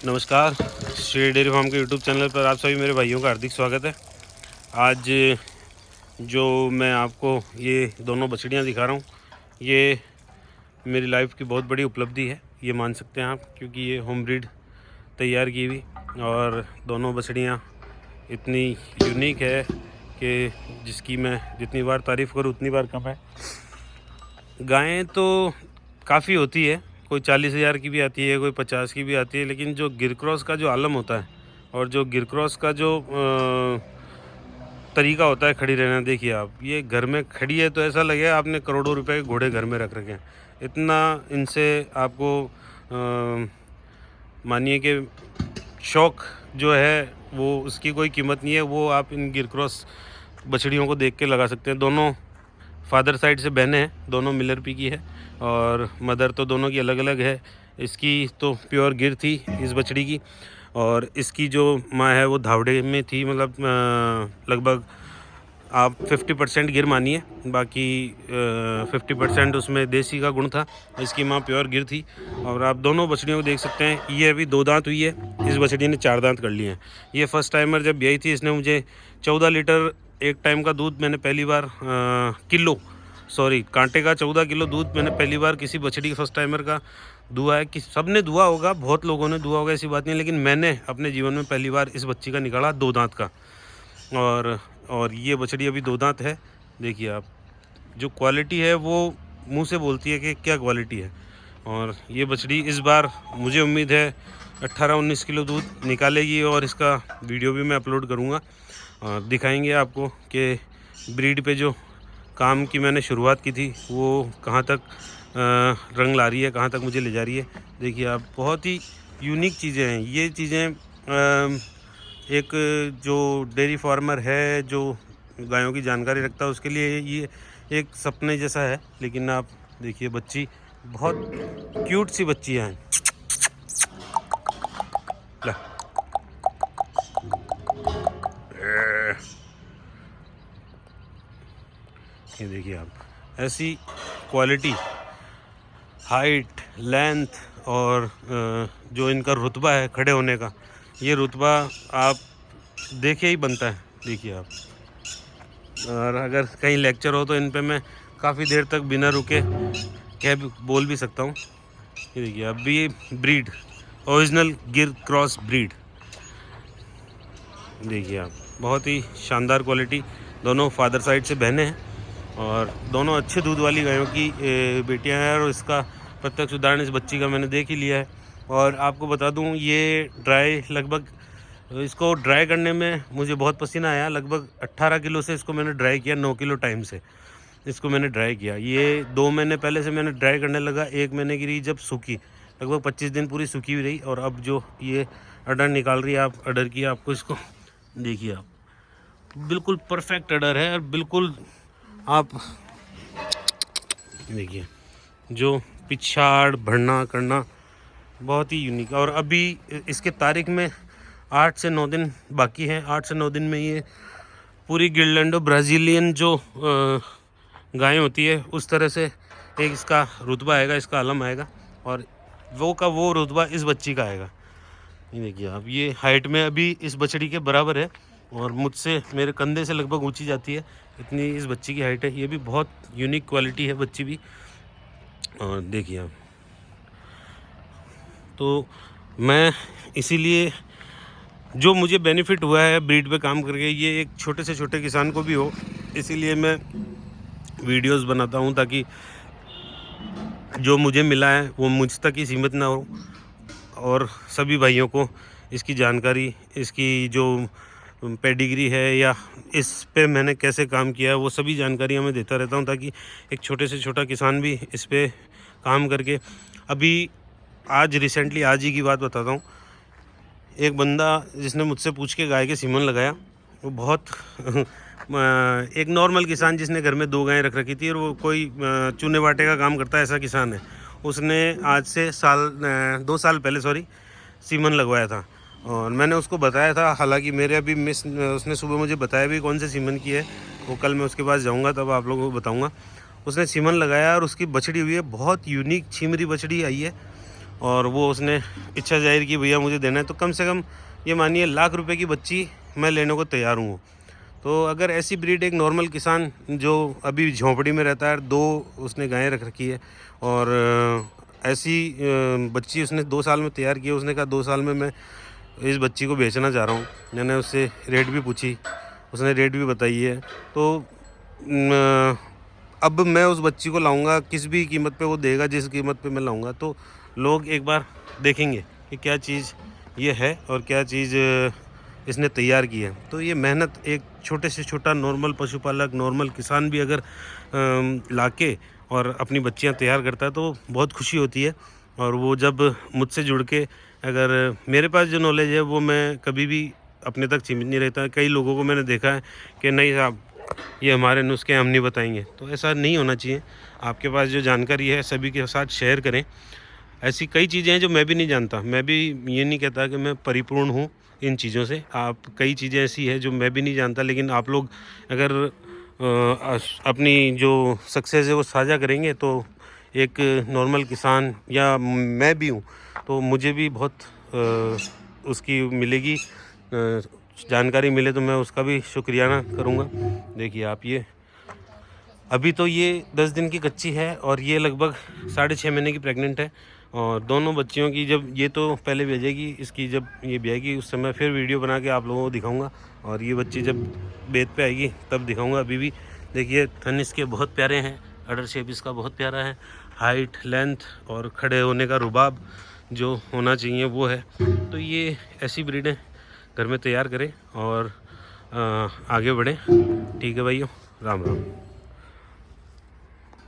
नमस्कार, Shri dairy farm के YouTube channel पर आप सभी मेरे भाइयों का हार्दिक स्वागत है। आज जो मैं आपको ये दोनों बछड़ियाँ दिखा रहा हूँ, ये मेरी लाइफ की बहुत बड़ी उपलब्धि है, ये मान सकते हैं आप, क्योंकि ये होम ब्रीड तैयार की हुई और दोनों बछड़ियाँ इतनी यूनिक है कि जिसकी मैं जितनी बार तारीफ़ करूँ उतनी बार कम है। गायें तो काफ़ी होती है, कोई 40,000 की भी आती है, कोई 50 की भी आती है, लेकिन जो गिर क्रॉस का जो आलम होता है और जो गिर क्रॉस का जो तरीका होता है खड़ी रहना, देखिए आप, ये घर में खड़ी है तो ऐसा लगे आपने करोड़ों रुपए के घोड़े घर में रख रखे हैं। इतना इनसे आपको मानिए कि शौक़ जो है वो उसकी कोई कीमत नहीं है। वो आप इन गिर क्रॉस बछड़ियों को देख के लगा सकते हैं। दोनों फादर साइड से बहनें हैं, दोनों मिलर पी की है और मदर तो दोनों की अलग अलग है। इसकी तो प्योर गिर थी इस बछड़ी की, और इसकी जो माँ है वो धावड़े में थी, मतलब लगभग आप 50% गिर मानिए, बाकी 50% उसमें देसी का गुण था। इसकी माँ प्योर गिर थी और आप दोनों बछड़ियों को देख सकते हैं। ये अभी 2 दांत हुई है, इस बछड़ी ने 4 दांत कर लिए हैं। ये फर्स्ट टाइमर जब ब्याई थी, इसने मुझे 14 लीटर एक टाइम का दूध मैंने पहली बार कांटे का 14 किलो दूध मैंने पहली बार किसी बछड़ी फर्स्ट टाइमर का दुआ है। कि सब ने दुआ होगा, बहुत लोगों ने दुआ होगा, ऐसी बात नहीं, लेकिन मैंने अपने जीवन में पहली बार इस बच्ची का निकाला 2 दांत का। और ये बछड़ी अभी 2 दांत है। देखिए आप, जो क्वालिटी है वो मुंह से बोलती है कि क्या क्वालिटी है। और ये बछड़ी इस बार मुझे उम्मीद है 18-19 किलो दूध निकालेगी और इसका वीडियो भी मैं अपलोड करूँगा और दिखाएंगे आपको कि ब्रीड पे जो काम की मैंने शुरुआत की थी वो कहाँ तक रंग ला रही है, कहाँ तक मुझे ले जा रही है। देखिए आप, बहुत ही यूनिक चीज़ें हैं ये चीज़ें। एक जो डेयरी फार्मर है, जो गायों की जानकारी रखता है, उसके लिए ये एक सपने जैसा है। लेकिन आप देखिए, बच्ची बहुत क्यूट सी बच्चियाँ हैं। ये देखिए आप, ऐसी क्वालिटी, हाइट, लेंथ और जो इनका रुतबा है खड़े होने का, ये रुतबा आप देखे ही बनता है। देखिए आप, और अगर कहीं लेक्चर हो तो इन पे मैं काफ़ी देर तक बिना रुके बोल भी सकता हूँ। ये देखिए अब भी ब्रीड, ओरिजिनल गिर क्रॉस ब्रीड। देखिए आप, बहुत ही शानदार क्वालिटी। दोनों फादर साइड से बहनें हैं और दोनों अच्छे दूध वाली गायों की बेटियां हैं। और इसका प्रत्यक्ष उदाहरण इस बच्ची का मैंने देख ही लिया है। और आपको बता दूं, ये ड्राई लगभग, इसको ड्राई करने में मुझे बहुत पसीना आया। लगभग 18 किलो से इसको मैंने ड्राई किया, 9 किलो टाइम से इसको मैंने ड्राई किया। ये 2 महीने पहले से मैंने ड्राई करने लगा, 1 महीने की रही जब सूखी, लगभग 25 दिन पूरी सूखी हुई रही। और अब जो ये अडर निकाल रही है, आप अडर की आपको इसको देखिए आप, बिल्कुल परफेक्ट अडर है। और बिल्कुल आप देखिए, जो पिछाड़ भरना करना बहुत ही यूनिक। और अभी इसके तारीख में 8 से 9 दिन बाकी हैं। 8 से 9 दिन में ये पूरी गिरलैंडो ब्राज़ीलियन जो गाय होती है उस तरह से एक इसका रुतबा आएगा, इसका आलम आएगा, और वो रुतबा इस बच्ची का आएगा। ये देखिए आप, ये हाइट में अभी इस बछड़ी के बराबर है और मुझसे, मेरे कंधे से लगभग ऊंची जाती है, इतनी इस बच्ची की हाइट है। ये भी बहुत यूनिक क्वालिटी है बच्ची भी। और देखिए आप, तो मैं इसीलिए, जो मुझे बेनिफिट हुआ है ब्रीड पे काम करके, ये एक छोटे से छोटे किसान को भी हो, इसीलिए मैं वीडियोस बनाता हूँ, ताकि जो मुझे मिला है वो मुझ तक ही सीमित ना हो और सभी भाइयों को इसकी जानकारी, इसकी जो पेडिग्री है या इस पे मैंने कैसे काम किया है, वो सभी जानकारियाँ मैं देता रहता हूँ, ताकि एक छोटे से छोटा किसान भी इस पे काम करके। अभी आज रिसेंटली, आज ही की बात बताता हूँ, एक बंदा जिसने मुझसे पूछ के गाय के सीमन लगाया, वो बहुत एक नॉर्मल किसान जिसने घर में 2 गायें रख रखी थी और वो कोई चूने बाटे का काम करता है, ऐसा किसान है। उसने आज से 2 साल पहले सीमन लगवाया था और मैंने उसको बताया था। हालांकि मेरे अभी उसने सुबह मुझे बताया भी कौन से सीमन की है, वो कल मैं उसके पास जाऊंगा तब आप लोगों को बताऊंगा। उसने सीमन लगाया और उसकी बछड़ी हुई है, बहुत यूनिक छिमरी बछड़ी आई है और वो उसने इच्छा जाहिर की भैया मुझे देना है, तो कम से कम ये मानिए लाख रुपए की बच्ची मैं लेने को तैयार हूँ। तो अगर ऐसी ब्रीड एक नॉर्मल किसान जो अभी झोंपड़ी में रहता है, 2 उसने गायें रख रखी है और ऐसी बच्ची उसने 2 साल में तैयार की है। उसने कहा 2 साल में मैं इस बच्ची को बेचना चाह रहा हूँ। मैंने उससे रेट भी पूछी, उसने रेट भी बताई है। तो अब मैं उस बच्ची को लाऊंगा, किस भी कीमत पे वो देगा, जिस कीमत पे मैं लाऊंगा, तो लोग एक बार देखेंगे कि क्या चीज़ ये है और क्या चीज़ इसने तैयार की है। तो ये मेहनत एक छोटे से छोटा नॉर्मल पशुपालक, नॉर्मल किसान भी अगर लाके और अपनी बच्चियां तैयार करता है तो बहुत खुशी होती है। और वो जब मुझसे जुड़ के, अगर मेरे पास जो नॉलेज है वो मैं कभी भी अपने तक सीमित नहीं रहता। कई लोगों को मैंने देखा है कि नहीं साहब ये हमारे नुस्खे हम नहीं बताएंगे, तो ऐसा नहीं होना चाहिए। आपके पास जो जानकारी है सभी के साथ शेयर करें। ऐसी कई चीज़ें हैं जो मैं भी नहीं जानता। मैं भी ये नहीं कहता कि मैं परिपूर्ण हूँ इन चीज़ों से। आप कई चीज़ें ऐसी हैं जो मैं भी नहीं जानता, लेकिन आप लोग अगर अपनी जो सक्सेस है वो साझा करेंगे तो एक नॉर्मल किसान या मैं भी हूँ तो मुझे भी बहुत उसकी मिलेगी, जानकारी मिले तो मैं उसका भी शुक्रियाना करूँगा। देखिए आप, ये अभी तो ये 10 दिन की कच्ची है और ये लगभग 6.5 महीने की प्रेग्नेंट है। और दोनों बच्चियों की जब ये तो पहले भेजेगी, इसकी जब ये ब्याएगी उस समय फिर वीडियो बना के आप लोगों को दिखाऊंगा। और ये बच्ची जब बेद पे आएगी तब दिखाऊंगा। अभी भी देखिए थन इसके बहुत प्यारे हैं, अडर शेप इसका बहुत प्यारा है, हाइट, लेंथ और खड़े होने का रुबाब जो होना चाहिए वो है। तो ये ऐसी ब्रीडें घर में तैयार करें और आगे बढ़ें। ठीक है भाइयों, राम राम।